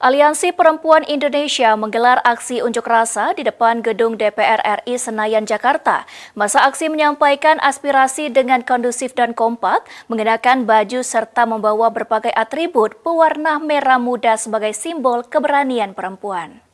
Aliansi Perempuan Indonesia menggelar aksi unjuk rasa di depan gedung DPR RI Senayan, Jakarta. Masa aksi menyampaikan aspirasi dengan kondusif dan kompak, mengenakan baju serta membawa berbagai atribut pewarna merah muda sebagai simbol keberanian perempuan.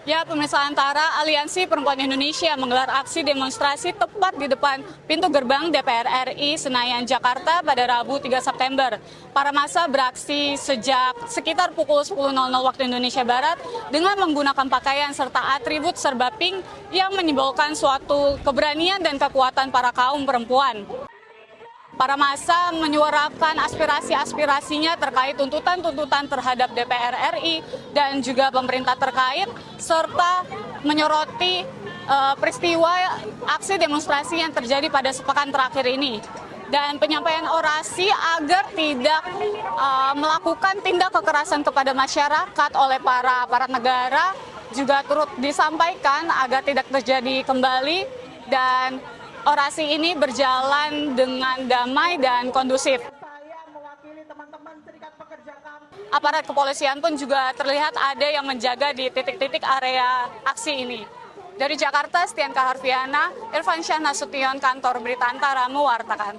Ya, pemirsa Antara, Aliansi Perempuan Indonesia menggelar aksi demonstrasi tepat di depan pintu gerbang DPR RI Senayan, Jakarta pada Rabu 3 September. Para massa beraksi sejak sekitar pukul 10.00 waktu Indonesia Barat dengan menggunakan pakaian serta atribut serba pink yang menyimbolkan suatu keberanian dan kekuatan para kaum perempuan. Para massa menyuarakan aspirasi-aspirasinya terkait tuntutan-tuntutan terhadap DPR RI dan juga pemerintah terkait, serta menyoroti peristiwa aksi demonstrasi yang terjadi pada sepekan terakhir ini. Dan penyampaian orasi agar tidak melakukan tindak kekerasan kepada masyarakat oleh para aparat negara juga turut disampaikan agar tidak terjadi kembali, dan orasi ini berjalan dengan damai dan kondusif. Aparat kepolisian pun juga terlihat ada yang menjaga di titik-titik area aksi ini. Dari Jakarta, Stianka Harfiana, Irfan Syah Nasution, Kantor Berita Antara mewartakan.